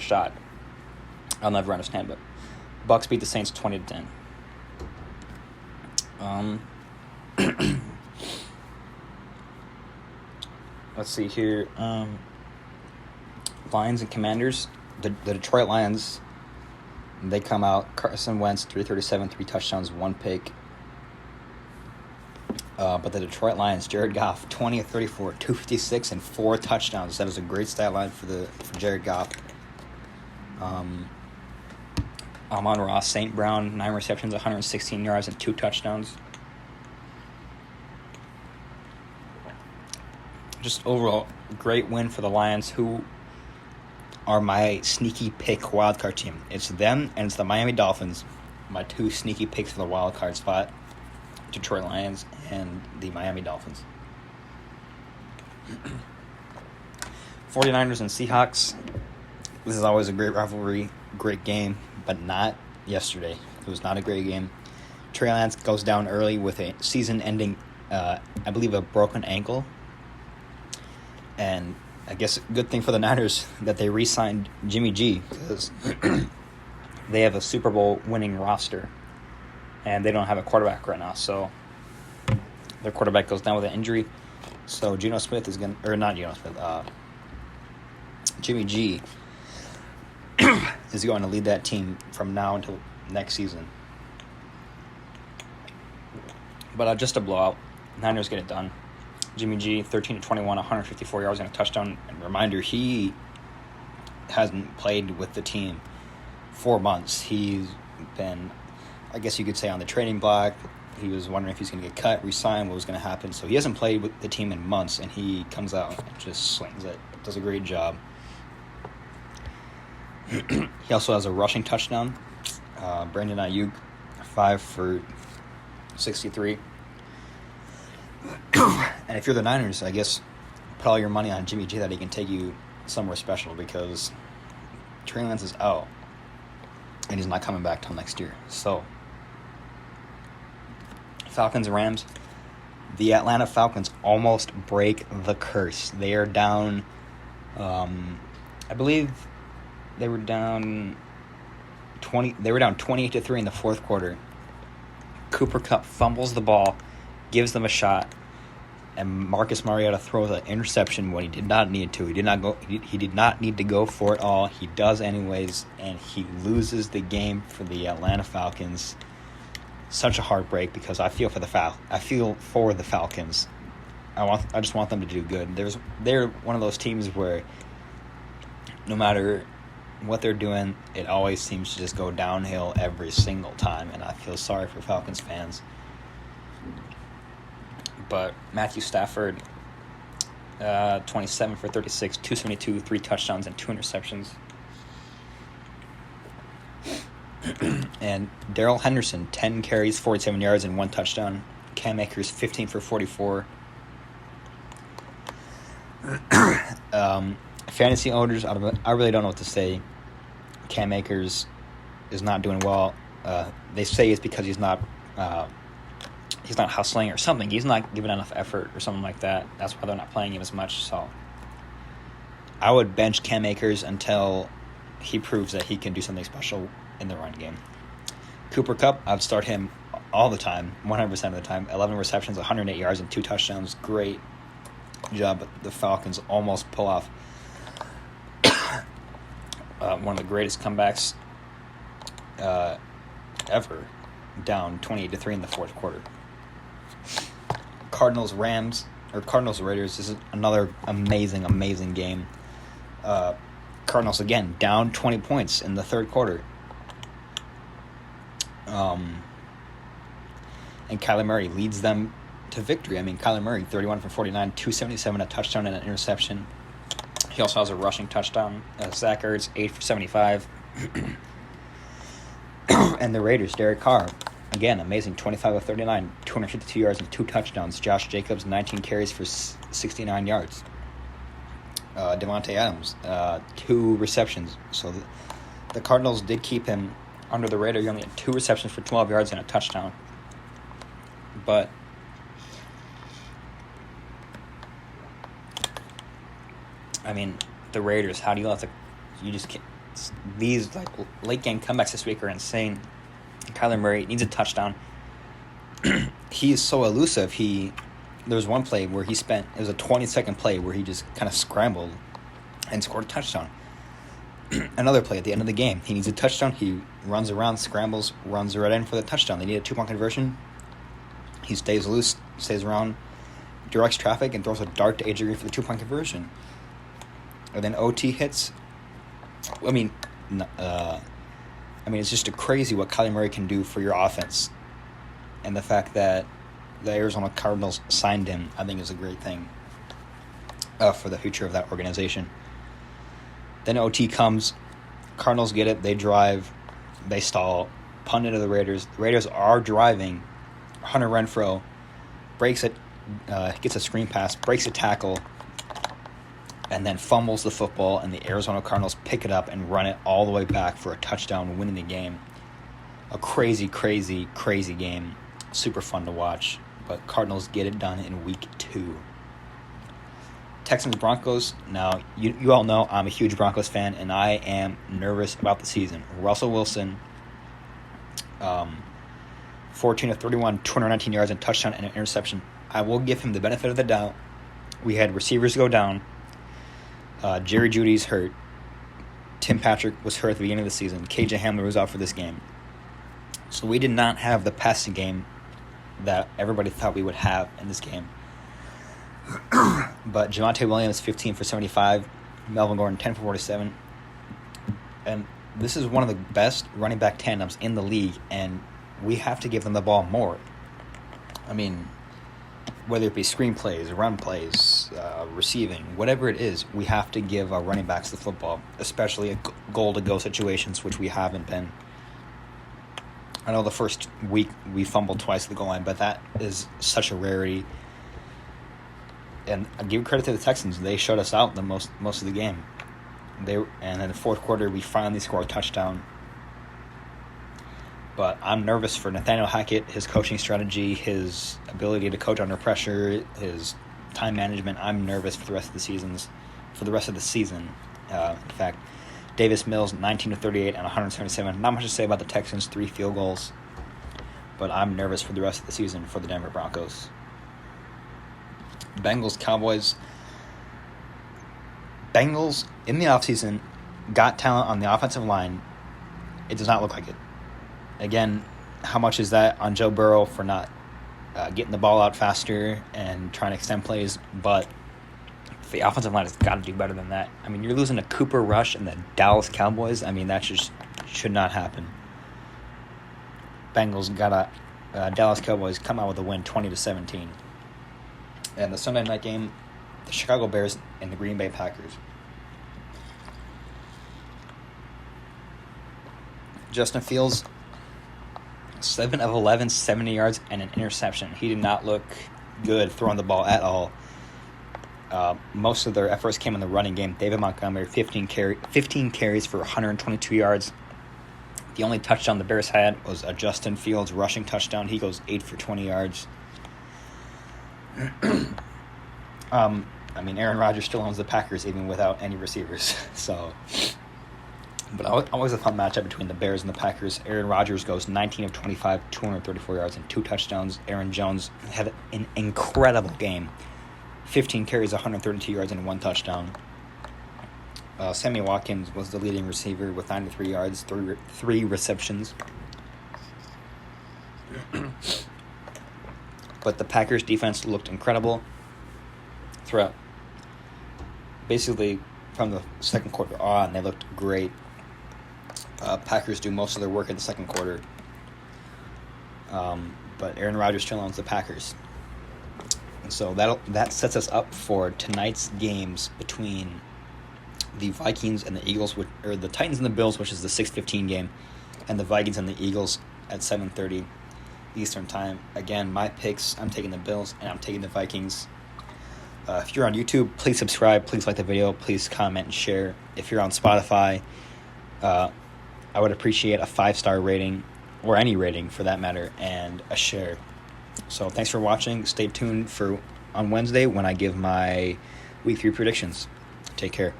shot. I'll never understand, but Bucks beat the Saints 20-10. Let's see here. Lions and Commanders. The Detroit Lions, they come out. Carson Wentz, 337, 3 touchdowns, 1 pick. But the Detroit Lions, Jared Goff, 20 of 34, 256, and 4 touchdowns. That was a great stat line for Jared Goff. Amon-Ra St. Brown, 9 receptions, 116 yards, and 2 touchdowns. Just overall, great win for the Lions, who are my sneaky pick wildcard team. It's them and it's the Miami Dolphins, my 2 sneaky picks for the wildcard spot. Detroit Lions and the Miami Dolphins. 49ers and Seahawks. This is always a great rivalry, great game, but not yesterday. It was not a great game. Trey Lance goes down early with a season-ending, I believe, a broken ankle. And I guess a good thing for the Niners that they re-signed Jimmy G, because they have a Super Bowl winning roster and they don't have a quarterback right now. So their quarterback goes down with an injury. So Geno Smith is going to, or not Geno Smith, Jimmy G is going to lead that team from now until next season. But just a blowout. Niners get it done. Jimmy G, 13 to 21, 154 yards and a touchdown. And reminder, he hasn't played with the team 4 months. He's been, I guess you could say, on the trading block. He was wondering if he's going to get cut, re-signed, what was going to happen. So he hasn't played with the team in months, and he comes out and just slings it. Does a great job. He also has a rushing touchdown. Brandon Ayuk, 5 for 63. And if you're the Niners, I guess put all your money on Jimmy G that he can take you somewhere special, because Trey Lance is out and he's not coming back till next year. So, Falcons and Rams. The Atlanta Falcons almost break the curse. They are down, I believe they were down 20. They were down 28-3 in the fourth quarter. Cooper Kupp fumbles the ball, gives them a shot, and Marcus Mariota throws an interception when he did not need to. He did not need to go for it all. He does anyways, and he loses the game for the Atlanta Falcons. Such a heartbreak, because I feel for the Falcons. I just want them to do good. They're one of those teams where no matter what they're doing, it always seems to just go downhill every single time, and I feel sorry for Falcons fans. But Matthew Stafford, 27 for 36, 272, 3 touchdowns, and 2 interceptions. And Darrell Henderson, 10 carries, 47 yards, and 1 touchdown. Cam Akers, 15 for 44. Fantasy owners, I really don't know what to say. Cam Akers is not doing well. They say it's because he's not hustling or something. He's not giving enough effort or something like that. That's why they're not playing him as much. So I would bench Cam Akers until he proves that he can do something special in the run game. Cooper Kupp, I'd start him all the time, 100% of the time. 11 receptions, 108 yards, and 2 touchdowns. Great job. But the Falcons almost pull off one of the greatest comebacks ever, down 28-3 in the fourth quarter. Cardinals Raiders. This is another amazing game. Cardinals again down 20 points in the third quarter. And Kyler Murray leads them to victory. I mean, Kyler Murray, 31 for 49, 277, a touchdown and an interception. He also has a rushing touchdown. Zach Ertz, 8 for 75. And the Raiders, Derek Carr, again, amazing, 25 of 39, 252 yards and 2 touchdowns. Josh Jacobs, 19 carries for 69 yards. Devontae Adams, 2 receptions. So the Cardinals did keep him under the radar. He only had 2 receptions for 12 yards and a touchdown. But I mean, the Raiders, how do you let you just can't, These like late game comebacks this week are insane. Kyler Murray needs a touchdown. He is so elusive. There was one play where it was a 20-second play where he just kind of scrambled and scored a touchdown. Another play at the end of the game. He needs a touchdown. He runs around, scrambles, runs right in for the touchdown. They need a 2-point conversion. He stays loose, stays around, directs traffic, and throws a dart to AJ Green for the 2-point conversion. And then OT hits. It's just crazy what Kyler Murray can do for your offense. And the fact that the Arizona Cardinals signed him, I think, is a great thing for the future of that organization. Then OT comes. Cardinals get it. They drive. They stall. Punt into the Raiders. The Raiders are driving. Hunter Renfrow breaks it, gets a screen pass, breaks a tackle, and then fumbles the football, and the Arizona Cardinals pick it up and run it all the way back for a touchdown, winning the game. A crazy, crazy, crazy game. Super fun to watch. But Cardinals get it done in week 2. Texans Broncos. Now, you all know I'm a huge Broncos fan, and I am nervous about the season. Russell Wilson, 14 of 31, 219 yards and touchdown and an interception. I will give him the benefit of the doubt. We had receivers go down. Jerry Jeudy's hurt. Tim Patrick was hurt at the beginning of the season. KJ Hamler was out for this game. So we did not have the passing game that everybody thought we would have in this game. But Javonte Williams, 15 for 75. Melvin Gordon, 10 for 47. And this is one of the best running back tandems in the league, and we have to give them the ball more. Whether it be screenplays, run plays, receiving, whatever it is, we have to give our running backs the football, especially in goal-to-go situations, which we haven't been. I know the first week we fumbled twice at the goal line, but that is such a rarity. And I give credit to the Texans. They shut us out most of the game. And in the fourth quarter, we finally scored a touchdown. But I'm nervous for Nathaniel Hackett, his coaching strategy, his ability to coach under pressure, his time management. I'm nervous for the rest of the season. In fact, Davis Mills, 19 to 38 and 177. Not much to say about the Texans, 3 field goals. But I'm nervous for the rest of the season for the Denver Broncos. Bengals, Cowboys. Bengals, in the offseason, got talent on the offensive line. It does not look like it. Again, how much is that on Joe Burrow for not getting the ball out faster and trying to extend plays? But the offensive line has got to do better than that. You're losing to Cooper Rush and the Dallas Cowboys. That just should not happen. Bengals got Dallas Cowboys come out with a win, 20-17. And the Sunday night game, the Chicago Bears and the Green Bay Packers. Justin Fields, 7 of 11, 70 yards, and an interception. He did not look good throwing the ball at all. Most of their efforts came in the running game. David Montgomery, 15 carries for 122 yards. The only touchdown the Bears had was a Justin Fields rushing touchdown. He goes 8 for 20 yards. Aaron Rodgers still owns the Packers even without any receivers. But always a fun matchup between the Bears and the Packers. Aaron Rodgers goes 19 of 25, 234 yards and 2 touchdowns. Aaron Jones had an incredible game. 15 carries, 132 yards and 1 touchdown. Sammy Watkins was the leading receiver with 93 yards, 3 receptions. But the Packers defense looked incredible throughout. Basically, from the second quarter on, they looked great. Packers do most of their work in the second quarter. But Aaron Rodgers still owns the Packers. And so that sets us up for tonight's games between the Vikings and the Eagles, or the Titans and the Bills, which is the 6:15 game, and the Vikings and the Eagles at 7:30 Eastern Time. Again, my picks, I'm taking the Bills and I'm taking the Vikings. If you're on YouTube, please subscribe, please like the video, please comment and share. If you're on Spotify, I would appreciate a 5-star rating, or any rating for that matter, and a share. So thanks for watching. Stay tuned for on Wednesday when I give my Week 3 predictions. Take care.